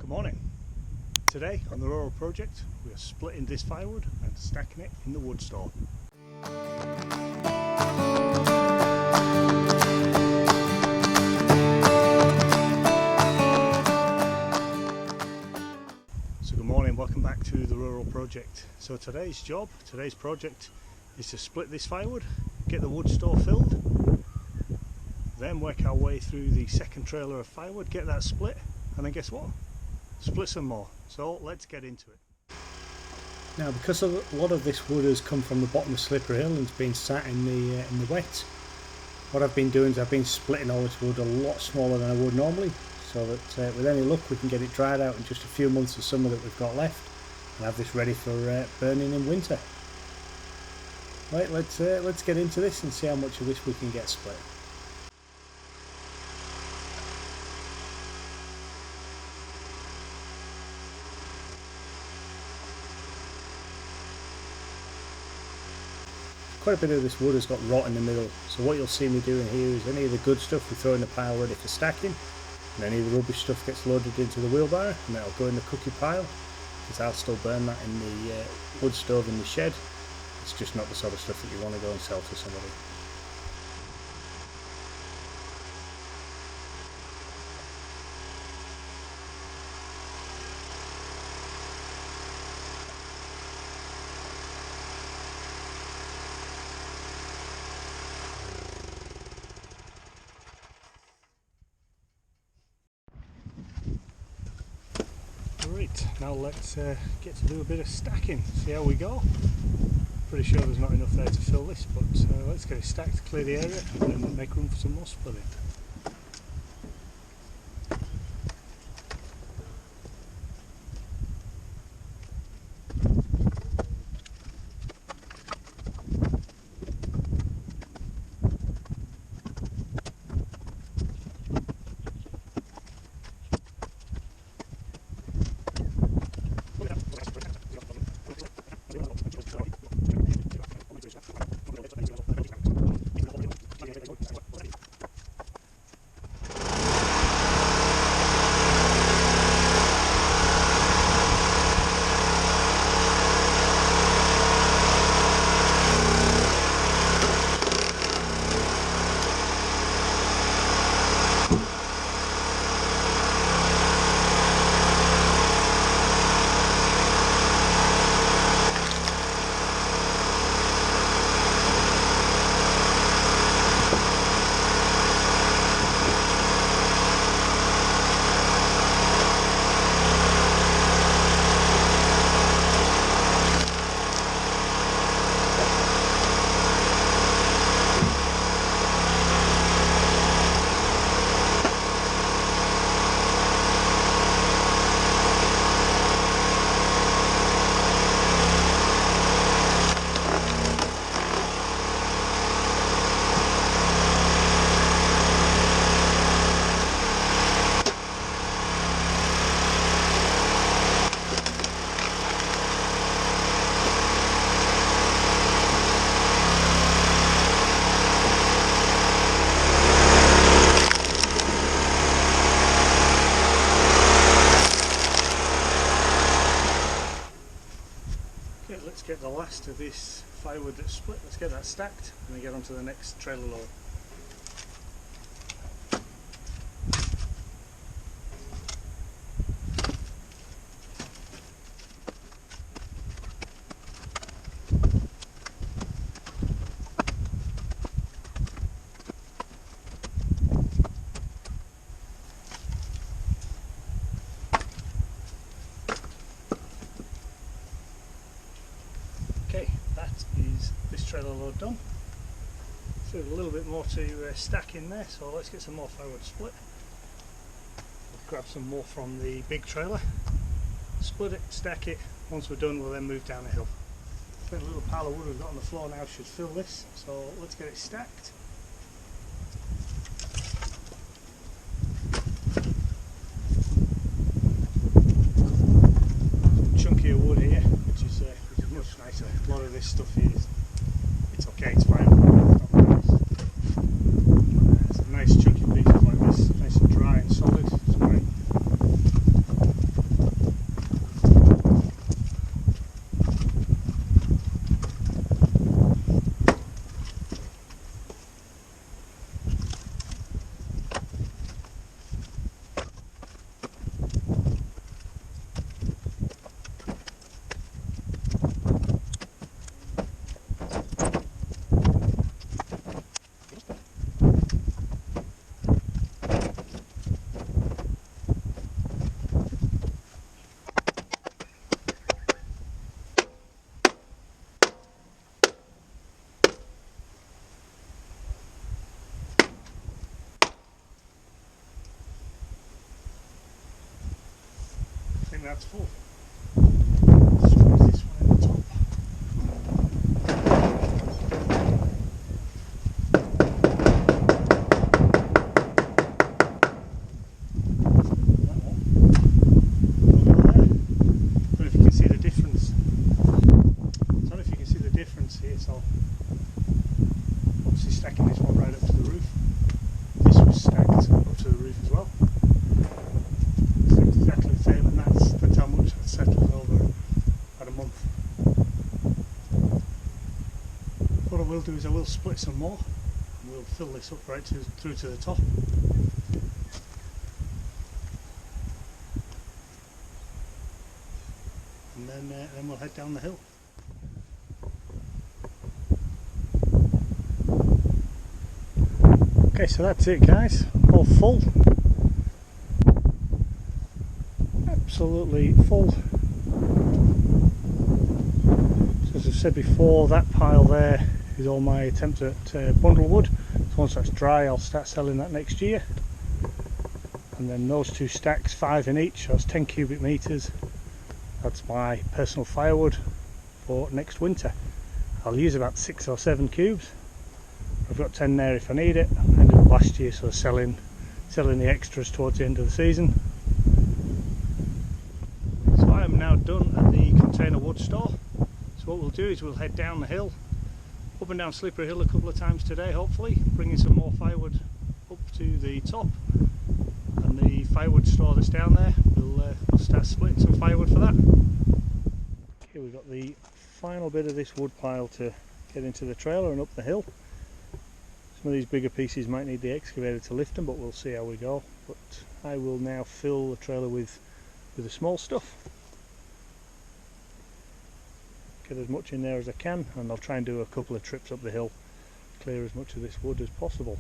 Good morning. Today on the rural project we are splitting this firewood and stacking it in the wood store. So good morning, welcome back to the rural project. So today's project is to split this firewood, get the wood store filled, then work our way through the second trailer of firewood, get that split, and then guess what? Split some more. So let's get into it. Now, because a lot of this wood has come from the bottom of Slippery Hill and it's been sat in the wet, what I've been doing is I've been splitting all this wood a lot smaller than I would normally, so that with any luck we can get it dried out in just a few months of summer that we've got left and have this ready for burning in winter. Right, let's get into this and see how much of this we can get split. Quite a bit of this wood has got rot in the middle, so what you'll see me doing here is any of the good stuff we throw in the pile ready for stacking, and any of the rubbish stuff gets loaded into the wheelbarrow and that'll go in the cookie pile, because I'll still burn that in the wood stove in the shed. It's just not the sort of stuff that you want to go and sell to somebody. Right, now let's get to do a bit of stacking, see how we go. Pretty sure there's not enough there to fill this, but let's get it stacked, clear the area and then make room for some more splitting. Okay, let's get the last of this firewood that's split, let's get that stacked and then get on to the next trailer load. Okay, that is this trailer load done. So a little bit more to stack in there, so let's get some more firewood split. We'll grab some more from the big trailer, split it, stack it. Once we're done we'll then move down the hill. The little pile of wood we've got on the floor now should fill this, so let's get it stacked. Chunkier wood here, which is much nicer. A lot of this stuff here is, it's okay, it's fine. It's not nice. Some nice chunky pieces like this, nice and dry and solid. It's great. that's full. Let's try this one at the top. That one. I don't know if you can see the difference. I don't know if you can see the difference here, so obviously stacking this one right up to the roof. This was stacked up to the roof as well. It's exactly the same, and that's how much it settled over about a month. What I will do is I will split some more and we'll fill this up right through to the top. And then we'll head down the hill. Okay, so that's it guys, all full. Absolutely full. So as I've said before, that pile there is all my attempt at bundlewood. So once that's dry I'll start selling that next year. And then those two stacks, 5 in each, so that's 10 cubic meters. That's my personal firewood for next winter. I'll use about 6 or 7 cubes. I've got 10 there if I need it. I ended up last year so selling the extras towards the end of the season. So I am now done at the container wood store. So what we'll do is we'll head down the hill, up and down Slippery Hill a couple of times today hopefully, bringing some more firewood up to the top. And the firewood store that's down there, we'll start splitting some firewood for that. Okay, we've got the final bit of this wood pile to get into the trailer and up the hill. Some of these bigger pieces might need the excavator to lift them, but we'll see how we go. But I will now fill the trailer with the small stuff. Get as much in there as I can, and I'll try and do a couple of trips up the hill, clear as much of this wood as possible.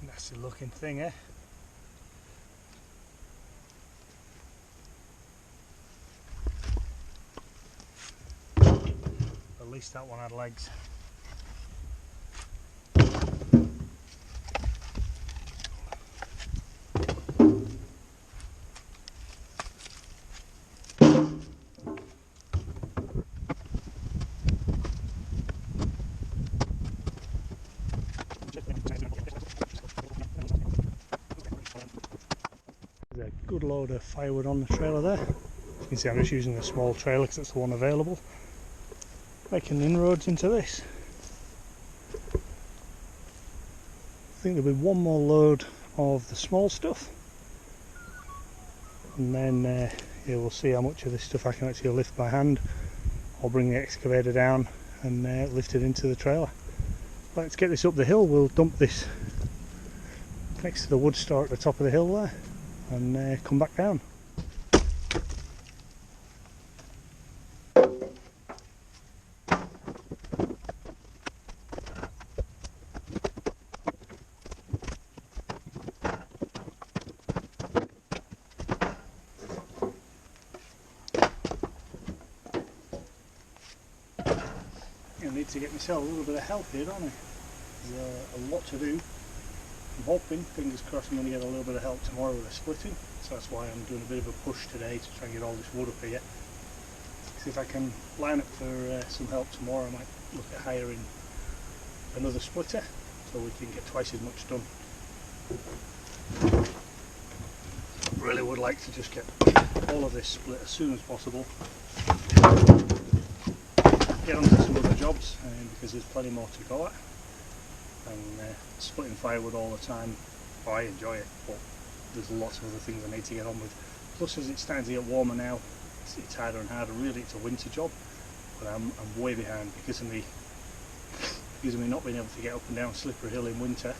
Nasty looking thing, eh? At least that one had legs. There's a good load of firewood on the trailer there. You can see I'm just using a small trailer because it's the one available. Making inroads into this. I think there'll be one more load of the small stuff, and then yeah, we'll see how much of this stuff I can actually lift by hand. I'll bring the excavator down and lift it into the trailer. Let's get this up the hill. We'll dump this next to the wood store at the top of the hill there and come back down. I need to get myself a little bit of help here, don't I? There's a lot to do. I'm hoping, fingers crossed, I'm going to get a little bit of help tomorrow with the splitting, so that's why I'm doing a bit of a push today to try and get all this wood up here. See if I can line up for some help tomorrow. I might look at hiring another splitter so we can get twice as much done. Really would like to just get all of this split as soon as possible, get on to some other jobs because there's plenty more to go at, and splitting firewood all the time, well, I enjoy it, but there's lots of other things I need to get on with. Plus, as it's starting to get warmer now, it's harder and harder. Really, it's a winter job, but I'm way behind because of me not being able to get up and down Slippery Hill in winter.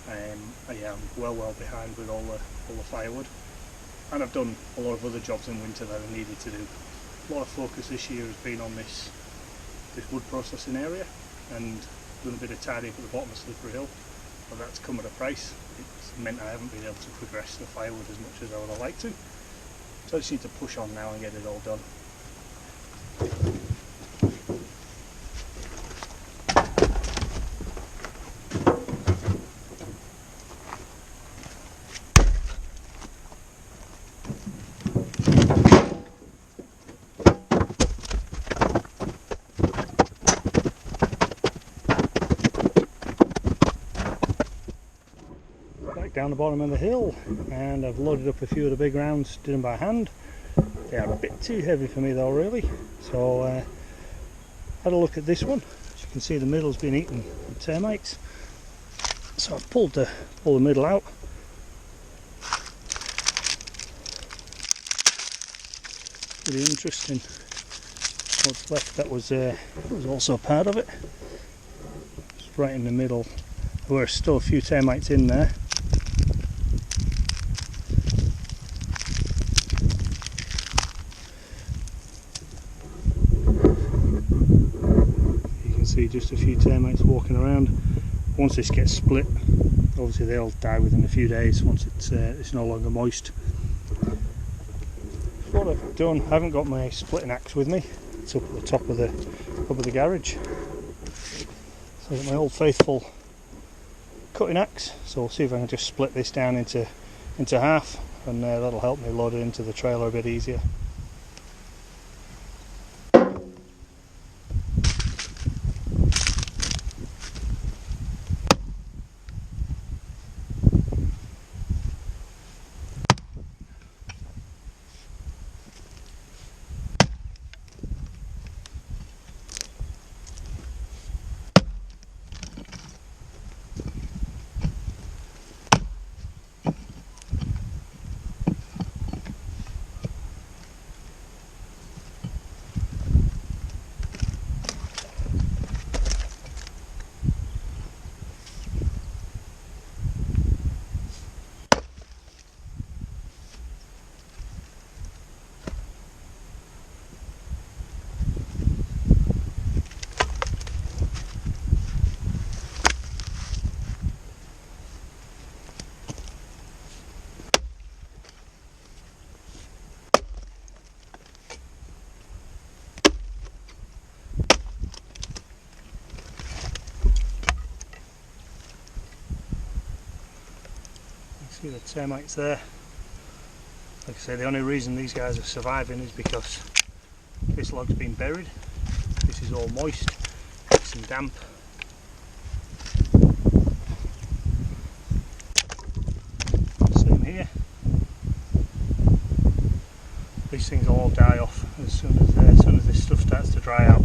Yeah, I'm well behind with all the firewood, and I've done a lot of other jobs in winter that I needed to do. A lot of focus this year has been on this wood processing area, and done a bit of tidying up at the bottom of Slippery Hill, but that's come at a price. It's meant I haven't been able to progress the firewood as much as I would have liked to, so I just need to push on now and get it all done. Down the bottom of the hill, and I've loaded up a few of the big rounds, did them by hand. They are a bit too heavy for me though, really, so had a look at this one. As you can see, the middle's been eaten with termites, so I've pulled the middle out. Really interesting. What's left that was also part of it. Just right in the middle. There were still a few termites in there. See just a few termites walking around. Once this gets split, obviously they'll die within a few days once it's no longer moist. What I've done, I haven't got my splitting axe with me. It's up at the top of the garage. So I've got my old faithful cutting axe. So we'll see if I can just split this down into half, and that'll help me load it into the trailer a bit easier. See the termites there. Like I say, the only reason these guys are surviving is because this log's been buried. This is all moist, it's and damp. Same here. These things will all die off as soon as this stuff starts to dry out.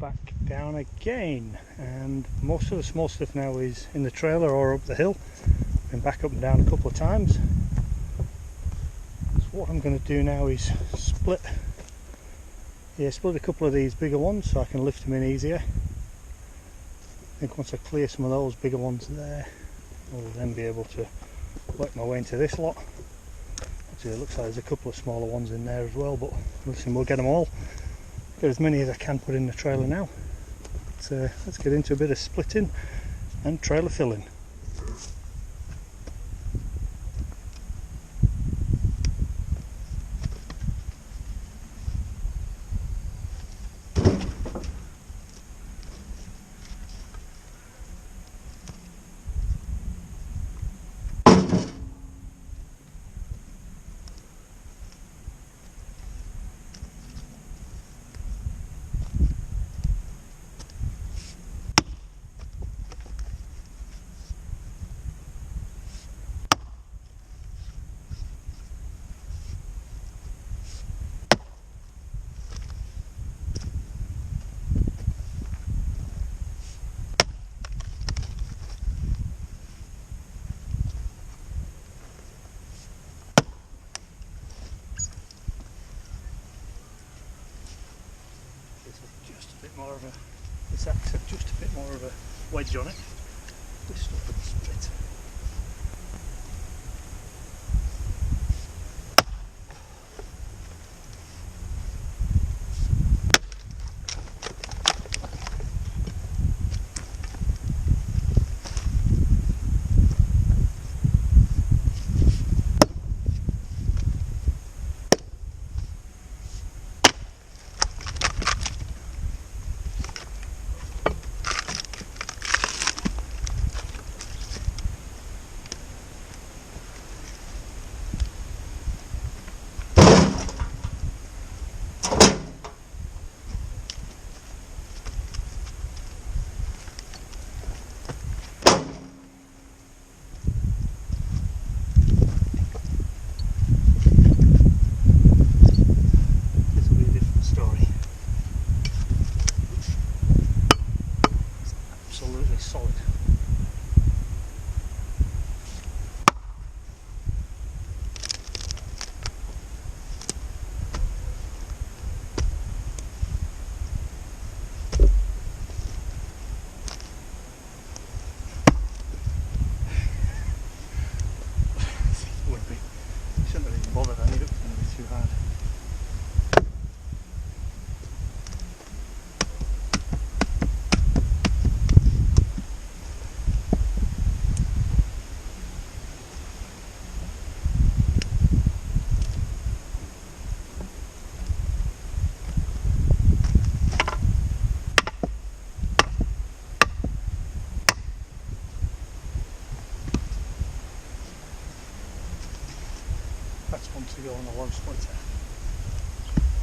Back down again, and most of the small stuff now is in the trailer or up the hill. Been back up and down a couple of times. So what I'm going to do now is split a couple of these bigger ones so I can lift them in easier. I think once I clear some of those bigger ones there, I'll then be able to work my way into this lot. Actually, it looks like there's a couple of smaller ones in there as well, but listen, we'll get them all. Get as many as I can put in the trailer now. Let's get into a bit of splitting and trailer filling. more of a, this axe had just a bit more of a wedge on it. This stuff would split. Solid. Would be. Shouldn't have even bothered. I knew it was going to be too hard. That's one to go on the log splitter.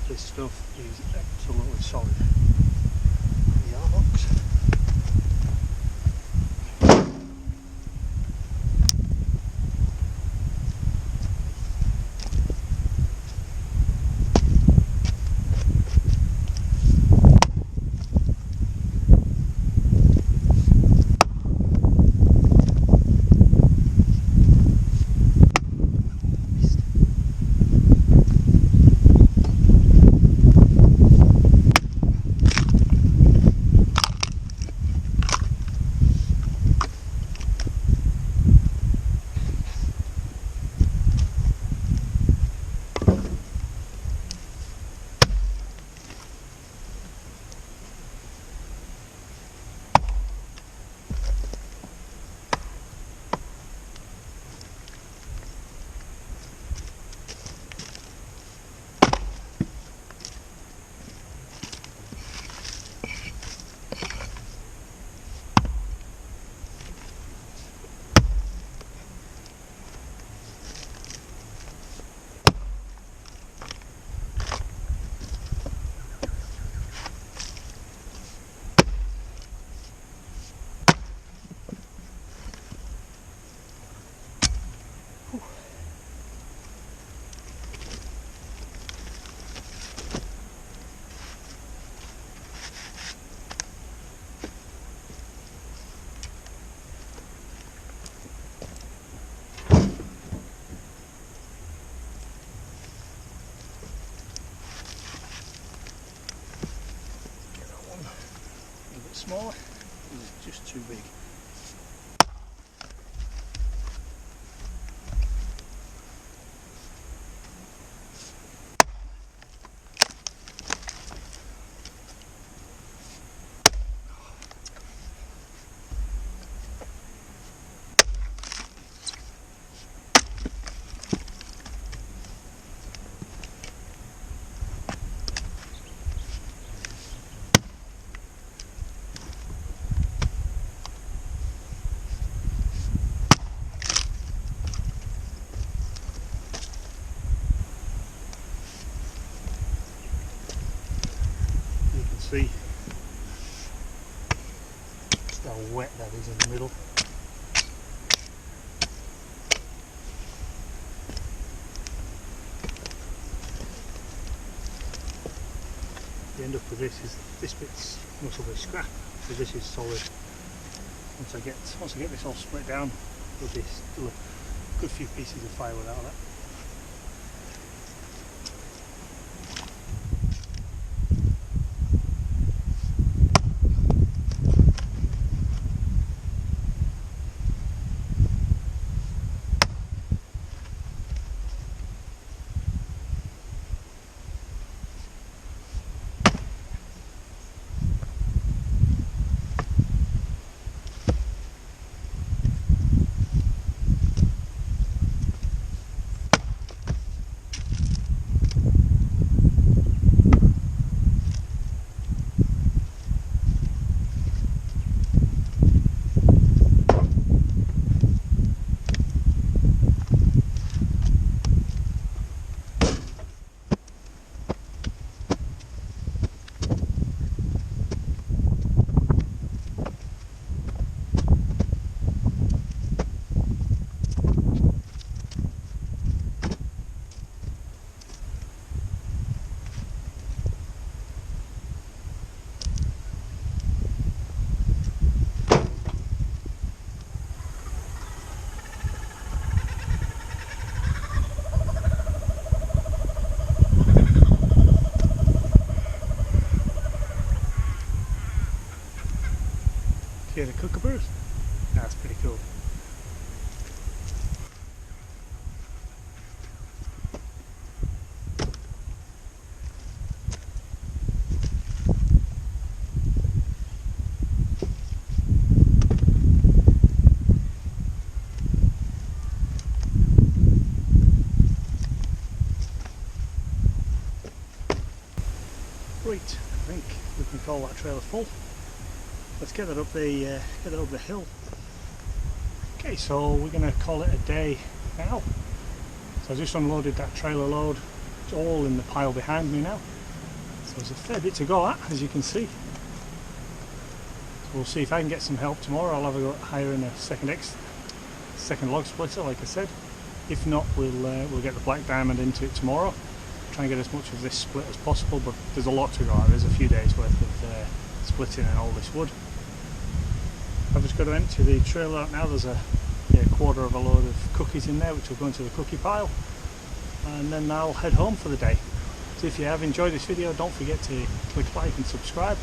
This stuff is absolutely solid. The airbox. Smaller, it's just too big. See just how wet that is in the middle. The end up with this is this bit's muscle bit scrap, so this is solid. Once I get this all split down, there'll be still a good few pieces of firewood out of that. scared of kookaburras? That's pretty cool. Right, I think we can call that trailer full. Let's get that up the hill. Okay, so we're going to call it a day now. So I just unloaded that trailer load. It's all in the pile behind me now. So there's a fair bit to go at, as you can see. So we'll see if I can get some help tomorrow. I'll have a go at hiring a second log splitter, like I said. If not, we'll get the black diamond into it tomorrow. Try and get as much of this split as possible, but there's a lot to go at. There's a few days worth of splitting and all this wood. I've just got to empty the trailer out now. There's a quarter of a load of cookies in there, which will go into the cookie pile, and then I'll head home for the day. So if you have enjoyed this video, don't forget to click like and subscribe,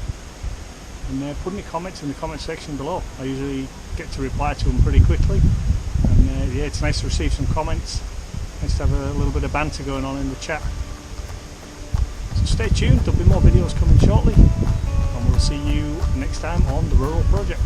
and put any comments in the comment section below. I usually get to reply to them pretty quickly, and yeah, it's nice to receive some comments. Nice to have a little bit of banter going on in the chat. So stay tuned, there'll be more videos coming shortly, and we'll see you next time on the Rural Project.